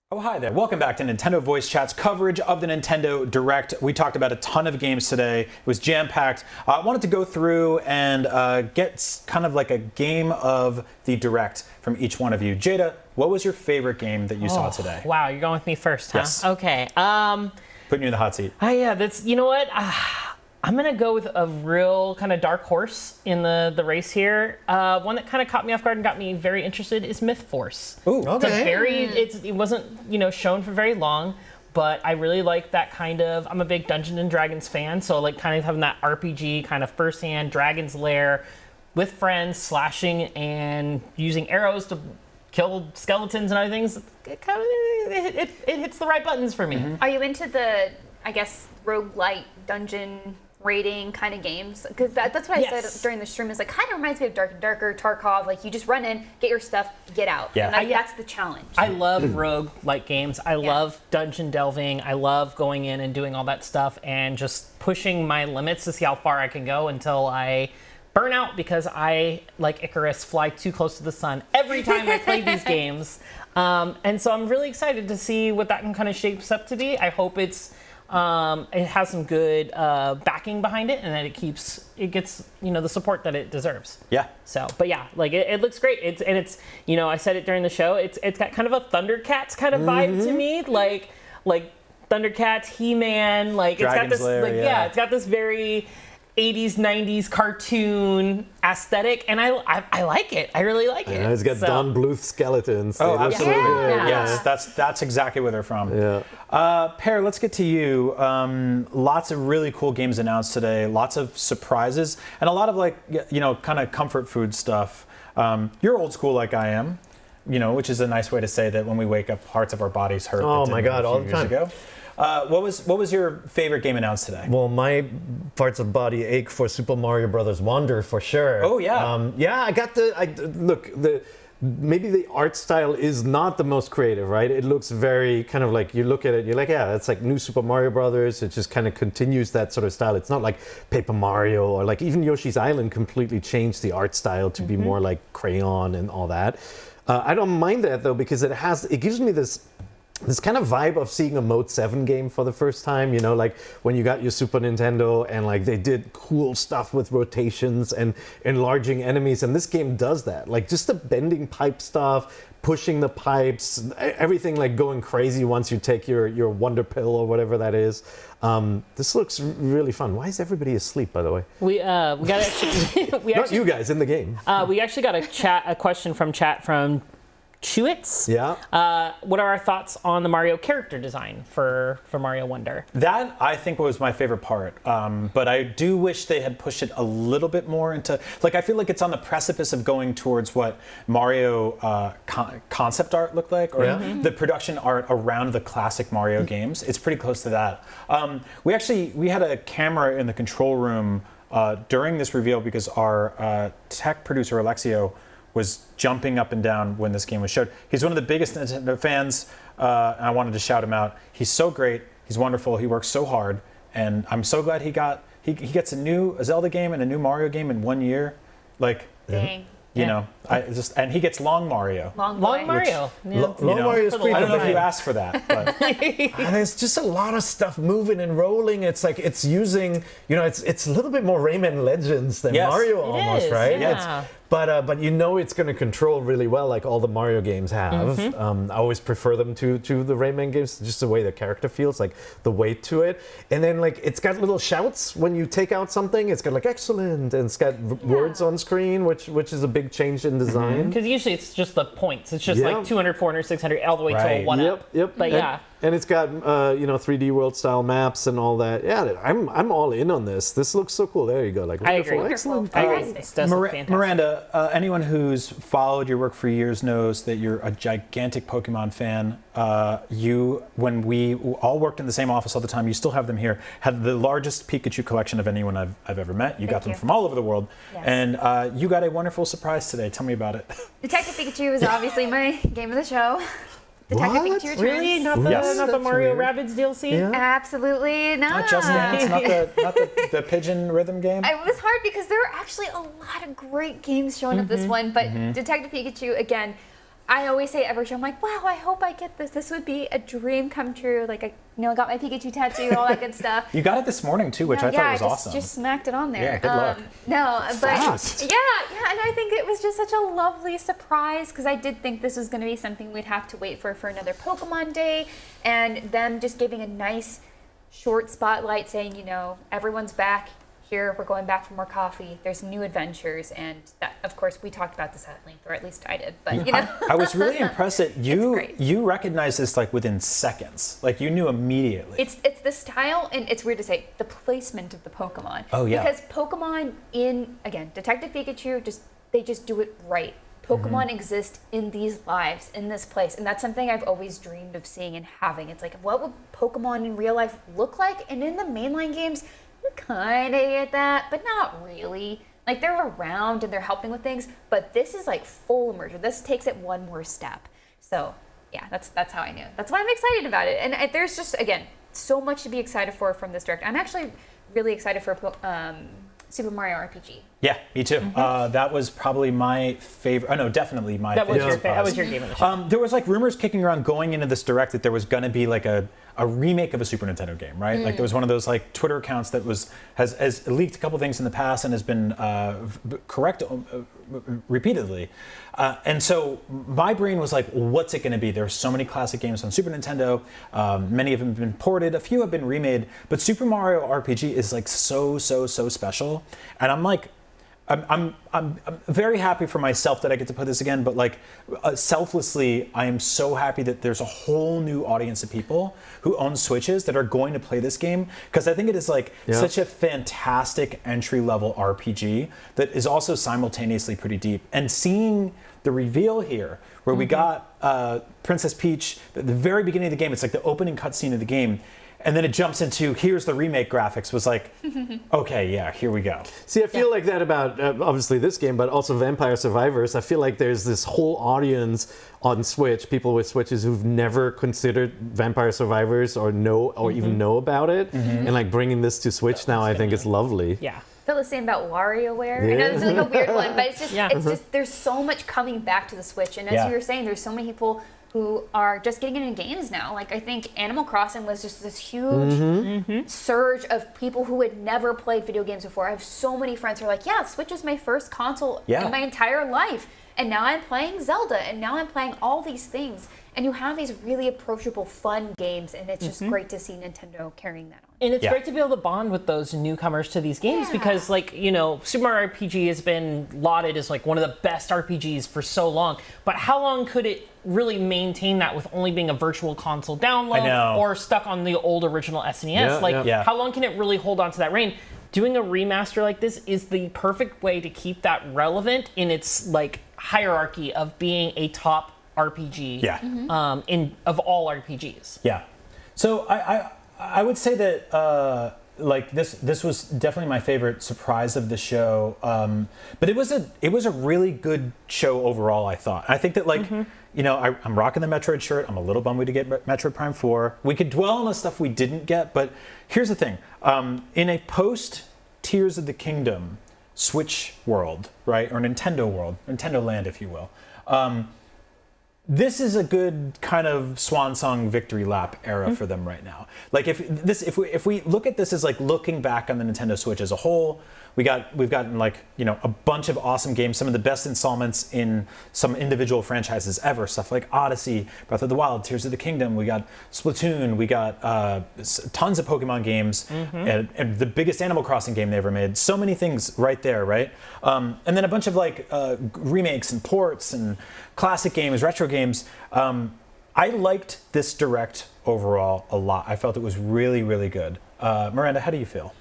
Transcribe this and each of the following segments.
Oh, hi there. Welcome back to Nintendo Voice Chat's coverage of the Nintendo Direct. We talked about a ton of games today. It was jam-packed. I wanted to go through and get kind of like a game of the Direct from each one of you. Jada, what was your favorite game that you saw today? Wow, you're going with me first, huh? Yes. Okay. Putting you in the hot seat. Yeah, that's, you know what? I'm going to go with a real kind of dark horse in the race here. One that kind of caught me off guard and got me very interested is MythForce. Ooh, okay. It wasn't, shown for very long, but I really like that kind of, I'm a big Dungeons and Dragons fan, so like kind of having that RPG kind of first-hand Dragon's Lair with friends, slashing and using arrows to kill skeletons and other things. It hits the right buttons for me. Are you into the, I guess, roguelite dungeon raiding kind of games? Because that's what I said during the stream, is like kind of reminds me of Dark and Darker, Tarkov. Like you just run in, get your stuff, get out. Yeah. And that's the challenge. I love rogue-like games. I love dungeon delving. I love going in and doing all that stuff and just pushing my limits to see how far I can go until I burn out, because I, like Icarus, fly too close to the sun every time I play these games. And so I'm really excited to see what that can kind of shapes up to be. I hope it has some good backing behind it, and that it gets the support that it deserves. Yeah. So, but yeah, like it looks great. It's I said it during the show. It's got kind of a Thundercats kind of vibe to me, like Thundercats, He-Man. Like Dragon's it's got this Lair, it's got this very 80s, 90s cartoon aesthetic, and I like it. I really like it. Yeah, it's got Don Bluth skeletons. Oh, They look absolutely. really good. Yes, that's exactly where they're from. Yeah. Per, let's get to you. Lots of really cool games announced today. Lots of surprises and a lot of kind of comfort food stuff. You're old school like I am, which is a nice way to say that when we wake up, parts of our bodies hurt. Oh my God, all the time. Ago. What was your favorite game announced today? Well, my parts of body ache for Super Mario Brothers Wonder for sure. Oh yeah. I got maybe the art style is not the most creative, right? It looks very kind of like, you look at it, you're like, yeah, that's like new Super Mario Brothers. It just kind of continues that sort of style. It's not like Paper Mario, or like even Yoshi's Island completely changed the art style to be more like crayon and all that. I don't mind that though, because it gives me this kind of vibe of seeing a Mode 7 game for the first time, like when you got your Super Nintendo and like they did cool stuff with rotations and enlarging enemies, and this game does that. Like just the bending pipe stuff, pushing the pipes, everything like going crazy once you take your Wonder Pill or whatever that is. This looks really fun. Why is everybody asleep, by the way? We got Not you guys in the game. We actually got a question from chat from Chewits. Yeah. What are our thoughts on the Mario character design for Mario Wonder? That, I think, was my favorite part. But I do wish they had pushed it a little bit more into... I feel like it's on the precipice of going towards what Mario concept art looked like, or the production art around the classic Mario games. It's pretty close to that. We had a camera in the control room during this reveal, because our tech producer, Alexio, was jumping up and down when this game was showed. He's one of the biggest Nintendo fans, and I wanted to shout him out. He's so great. He's wonderful. He works so hard, and I'm so glad he gets a new Zelda game and a new Mario game in 1 year. Dang. And he gets Long Mario. Long Mario. Long Mario is pretty I don't know if good. you asked for that, but There's just a lot of stuff moving and rolling. It's like it's using, it's a little bit more Rayman Legends than Mario almost, is, right? yeah. But it's going to control really well, like all the Mario games have. I always prefer them to the Rayman games, just the way the character feels, like the weight to it. And then it's got little shouts when you take out something. It's got like excellent, and it's got words on screen, which is a big change in design. Because usually it's just the points. It's just like 200, 400, 600, all the way to a 1-up. Yep. But and it's got 3D world style maps and all that. Yeah, I'm all in on this. This looks so cool. There you go. Like I agree. Excellent. I agree. It does look fantastic. Miranda, anyone who's followed your work for years knows that you're a gigantic Pokemon fan. When we all worked in the same office all the time, you still have them here, had the largest Pikachu collection of anyone I've ever met. You got them from all over the world. Yes. And you got a wonderful surprise today. Tell me about it. Detective Pikachu is obviously my game of the show. Detective Pikachu Returns. Really? Not the Mario Rabbids DLC? Yeah. Absolutely not. Not Just Dance, not the pigeon rhythm game. It was hard because there were actually a lot of great games showing up this one, but Detective Pikachu, again, I always say every show, I'm like, wow, I hope I get this. This would be a dream come true. Like, I got my Pikachu tattoo, all that good stuff. You got it this morning too, which I thought was awesome. Just smacked it on there. Yeah, good luck. No, but Fast. yeah, and I think it was just such a lovely surprise because I did think this was going to be something we'd have to wait for another Pokemon Day, and them just giving a nice short spotlight saying, everyone's back. Here, we're going back for more coffee. There's new adventures, and that, of course, we talked about this at length, or at least I did. But I was really impressed that great. you recognized this like within seconds. Like you knew immediately. It's the style, and it's weird to say, the placement of the Pokemon. Oh, yeah. Because Pokemon again, Detective Pikachu, they just do it right. Pokemon exist in these lives, in this place, and that's something I've always dreamed of seeing and having. It's like, what would Pokemon in real life look like? And in the mainline games, you kind of get that, but not really. Like, they're around and they're helping with things, but this is like full immersion. This takes it one more step. So, yeah, that's how I knew. That's why I'm excited about it. And there's just, again, so much to be excited for from this direct. I'm actually really excited for Super Mario RPG. Yeah, me too. That was probably my favorite. Oh no, definitely my favorite. That was your game of the show. There was like rumors kicking around going into this direct that there was going to be like a remake of a Super Nintendo game, right? Like there was one of those like Twitter accounts that has leaked a couple things in the past and has been correct repeatedly. And so my brain was like, what's it going to be? There's so many classic games on Super Nintendo. Many of them have been ported. A few have been remade. But Super Mario RPG is like so special. And I'm like, I'm very happy for myself that I get to play this again, but like selflessly, I am so happy that there's a whole new audience of people who own Switches that are going to play this game, because I think it is like such a fantastic entry-level RPG that is also simultaneously pretty deep. And seeing the reveal here, where we got Princess Peach at the very beginning of the game, it's like the opening cutscene of the game, and then it jumps into here's the remake graphics, was like, okay, yeah, here we go. See, I feel like that about obviously this game, but also Vampire Survivors. I feel like there's this whole audience on Switch, people with Switches who've never considered Vampire Survivors or even know about it, and like bringing this to Switch now, I think is lovely. Yeah. I feel the same about WarioWare. I know this is like a weird one, but it's just, it's just there's so much coming back to the Switch, and as you were saying, there's so many people who are just getting into games now. Like, I think Animal Crossing was just this huge surge of people who had never played video games before. I have so many friends who are like, yeah, Switch was my first console in my entire life. And now I'm playing Zelda, and now I'm playing all these things. And you have these really approachable, fun games, and it's just great to see Nintendo carrying that on. And it's great to be able to bond with those newcomers to these games because, like, Super Mario RPG has been lauded as, like, one of the best RPGs for so long. But how long could it really maintain that with only being a virtual console download or stuck on the old original SNES? How long can it really hold on to that reign? Doing a remaster like this is the perfect way to keep that relevant in its, like, hierarchy of being a top RPG of all RPGs. Yeah. So I would say that like this was definitely my favorite surprise of the show. But it was a really good show overall, I thought. I think that like I'm rocking the Metroid shirt. I'm a little bummed we didn't get Metroid Prime 4. We could dwell on the stuff we didn't get, but here's the thing. In a post Tears of the Kingdom Switch world, right? Or Nintendo world, Nintendo land, if you will. This is a good kind of swan song victory lap era for them right now. Like if we look at this as like looking back on the Nintendo Switch as a whole, we've gotten like a bunch of awesome games, some of the best installments in some individual franchises ever. Stuff like Odyssey, Breath of the Wild, Tears of the Kingdom. We got Splatoon. We got tons of Pokemon games, and the biggest Animal Crossing game they ever made. So many things right there, right? And then a bunch of like remakes and ports and classic games, retro games. I liked this direct overall a lot. I felt it was really, really good. Miranda, how do you feel?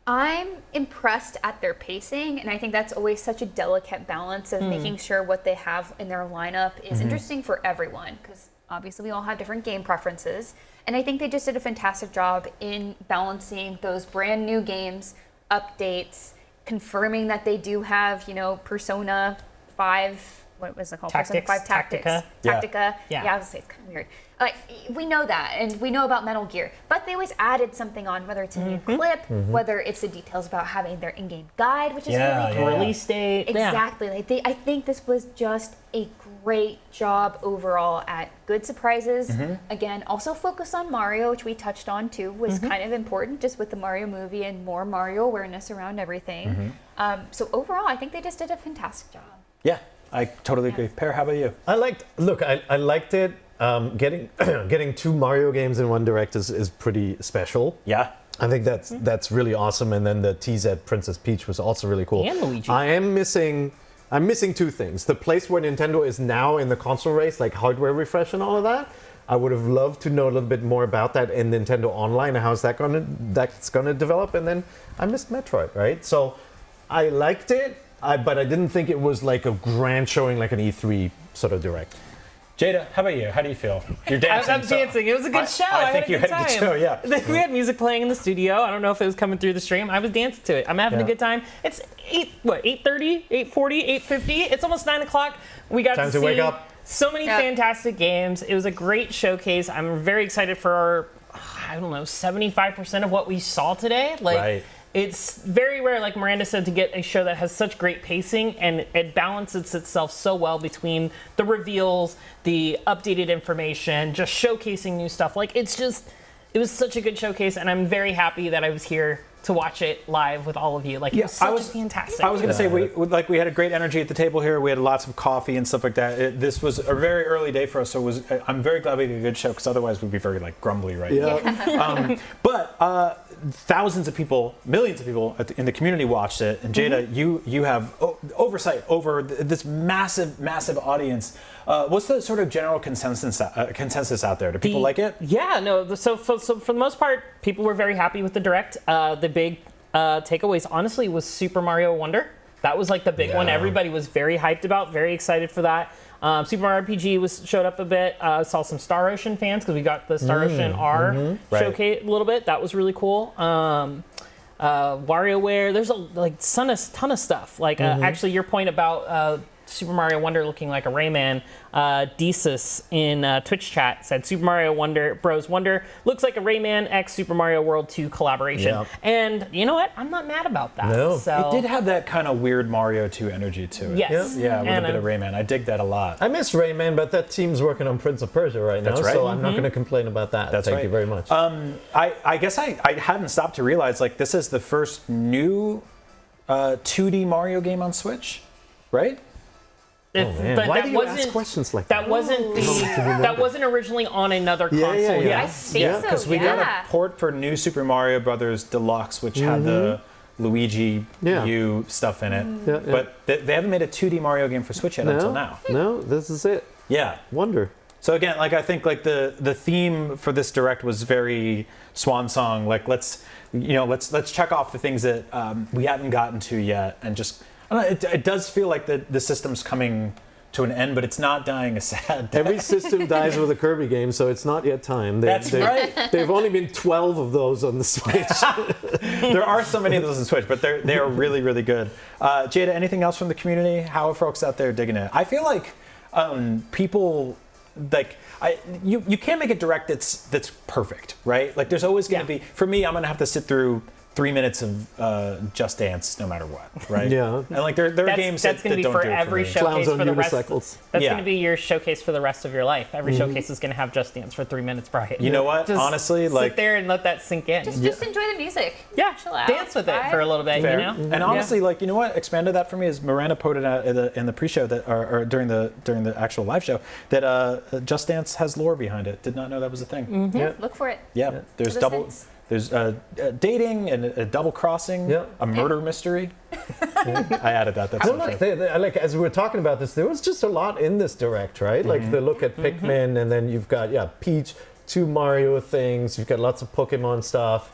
I'm impressed at their pacing, and I think that's always such a delicate balance of making sure what they have in their lineup is interesting for everyone, because obviously we all have different game preferences. And I think they just did a fantastic job in balancing those brand new games, updates, confirming that they do have, Persona 5 what was it called? Tactics, Persona 5 Tactics. Tactica. Yeah. Tactica. Yeah. I was saying it's kind of weird. Like we know that, and we know about Metal Gear, but they always added something on, whether it's a new clip, whether it's the details about having their in-game guide, which is really cool. Release date. Exactly. Like I think this was just a great job overall at good surprises. Again, also focus on Mario, which we touched on too, was kind of important just with the Mario movie and more Mario awareness around everything. So overall, I think they just did a fantastic job. Yeah, I totally agree. Pear, how about you? I liked it. Getting 2 Mario games in one direct is pretty special. Yeah. I think that's really awesome. And then the tease at Princess Peach was also really cool. And Luigi. I'm missing 2 things. The place where Nintendo is now in the console race, like hardware refresh and all of that. I would have loved to know a little bit more about that in Nintendo Online and how's that's gonna develop. And then I missed Metroid, right? So I liked it, but I didn't think it was like a grand showing like an E3 sort of direct. Jada, how about you? How do you feel? You're dancing. I'm dancing. It was a good show. I think had you a good had a good time. show, yeah. We had music playing in the studio. I don't know if it was coming through the stream. I was dancing to it. I'm having a good time. It's 8:30, 8:40, 8:50. It's almost 9 o'clock. We got Time to to wake see up. so many fantastic games. It was a great showcase. I'm very excited for our, 75% of what we saw today. Right. It's very rare, like Miranda said, to get a show that has such great pacing, and it balances itself so well between the reveals, the updated information, just showcasing new stuff. Like, it was such a good showcase, and I'm very happy that I was here to watch it live with all of you. Like, it was fantastic. I was going to say, we had a great energy at the table here. We had lots of coffee and stuff like that. This was a very early day for us, so I'm very glad we had a good show, because otherwise we'd be very grumbly right now. But thousands of people, millions of people in the community watched it, and Jada, you have oversight over this massive audience. What's the sort of general consensus out there? Do people like it? Yeah, no. So for the most part, people were very happy with the direct. The big takeaways, honestly, was Super Mario Wonder. That was like the big one. Everybody was very hyped about, very excited for that. Super Mario RPG showed up a bit. Saw some Star Ocean fans because we got the Star Ocean R showcase a little bit. That was really cool. WarioWare. There's a ton of stuff. Like actually, your point about Super Mario Wonder looking like a Rayman. Desus in Twitch chat said Super Mario Wonder Bros Wonder looks like a Rayman x Super Mario World 2 collaboration. Yep. And you know what? I'm not mad about that. No. So, It did have that kind of weird Mario 2 energy to it. Yes. Yeah, with And a bit of Rayman. I dig that a lot. I miss Rayman, but that team's working on Prince of Persia right now, That's right. so I'm not going to complain about that. That's Thank right. you very much. I guess I hadn't stopped to realize this is the first new 2D Mario game on Switch, right? But Why that do you wasn't ask questions like that wasn't that wasn't originally on another console. yeah. I yet. think so, Because we got a port for New Super Mario Brothers Deluxe, which had the Luigi U stuff in it. Yeah. But they haven't made a 2D Mario game for Switch yet until now. No, this is it. Yeah. Wonder. So again, I think the theme for this direct was very swan song. Let's check off the things that we haven't gotten to yet, and just I don't know, it does feel like the system's coming to an end, but it's not dying a sad death. Every system dies with a Kirby game, so it's not yet time. That's right. There have only been 12 of those on the Switch. There are so many of those on Switch, but they are really, really good. Jada, anything else from the community? How are folks out there digging it? I feel like people you can't make a direct that's perfect, right? Like there's always going to be. For me, I'm going to have to sit through 3 minutes of Just Dance no matter what, right? Yeah. And there are games that going to be don't for do it every me. showcase for the rest. unicycles. That's Yeah. going to be your showcase for the rest of your life. Every showcase is going to have Just Dance for 3 minutes, Brian. You know what? Just Honestly, sit there and let that sink in. Just enjoy the music. yeah, chill out. dance with it Vibe. for a little bit. Fair. You know. And honestly, you know what expanded that for me is Miranda pointed out in the pre-show that, or during the actual live show, that Just Dance has lore behind it. Did not know that was a thing. Yeah, look for it. Yeah, there's For the double. sense. There's dating and a double crossing, a murder mystery. I added that. That's No, look, as we were talking about this, there was just a lot in this direct, right? Like the look at Pikmin, and then you've got Peach, 2 Mario things. You've got lots of Pokemon stuff.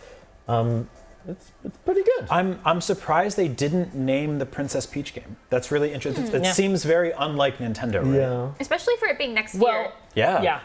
It's pretty good. I'm surprised they didn't name the Princess Peach game. That's really interesting. It Yeah. seems very unlike Nintendo, right? Yeah. Especially for it being next Well, year. Yeah. Yeah.